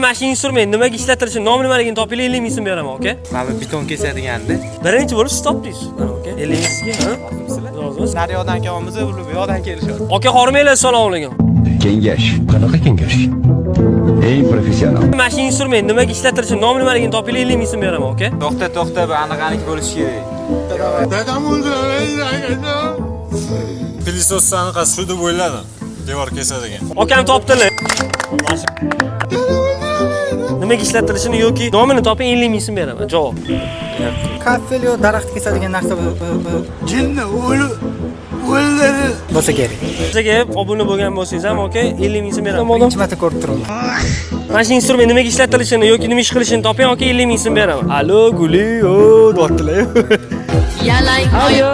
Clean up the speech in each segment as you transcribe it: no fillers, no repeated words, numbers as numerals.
Mashina instrument nimaga ishlatilishini, nomi nimaligini topib 50 ming so'm beraman, okay? Mana beton kesadiganda. Birinchi bo'lib stop deysiz, okay? 50 ming sizga, ha? Rozi. Naryoqdan kelamiz, bu yoqdan kelishadi. Aka, hormanglar, assalomu alaykum. Kengash. Qanaqa kengash? Eng professional. Mashina instrument nimaga ishlatilishini, nomi nimaligini topib 50 ming so'm beraman, okay? To'xta, bu aniq bo'lishi kerak. Dadam o'ldirilgan. Pilistosani qasdi deb o'yladim. Devor kesadigan. Akam topdilar. Nimaga ishlatilishini yoki nomini toping 50 ming so'm beraman. Javob. Kaffel yo daraxt kesadigan narsa Jinni o'ldirdi. bo'lsa kerak. Sizga obuna bo'lgan bo'lsangiz ham, okay, 50 ming so'm beraman. Birinchi marta ko'rib turibman. Mashina instrument nimaga ishlatilishini yoki nima ish qilishini toping, okay, 50 ming so'm beraman. Allo, guli, o, deyaptilar. Ayo.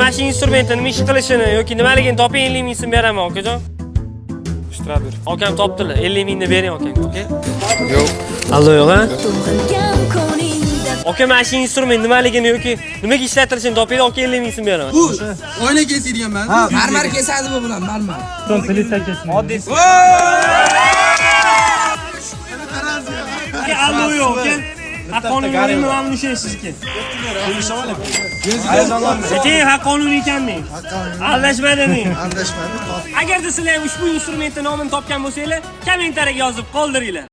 Mashina instrumenti nima ish qilishini yoki nimaligini toping, 50 ming so'm beraman, okajon. Shtraber. Akam topdilar, 50 mingni bering akangga, okay? Yo'q. Allo, yo'q, ha? Aka, mashina instrument nimaligini yoki nimaga ishlatilishini toping, okay, 50 ming so'm beraman. Oyna kesadigan men. Marmar kesadi bu bilan, marmar. Oddiy. Allo, yo'q, okay? Qonuniy bilan ushlaysiz-ki. Keyin ha qonuniy ekanmi? Aldashmadimi? Aldashmadi. Agarda sizlar ushbu instrumentning nomini topgan bo'lsanglar, kommentariyaga yozib qoldiringlar.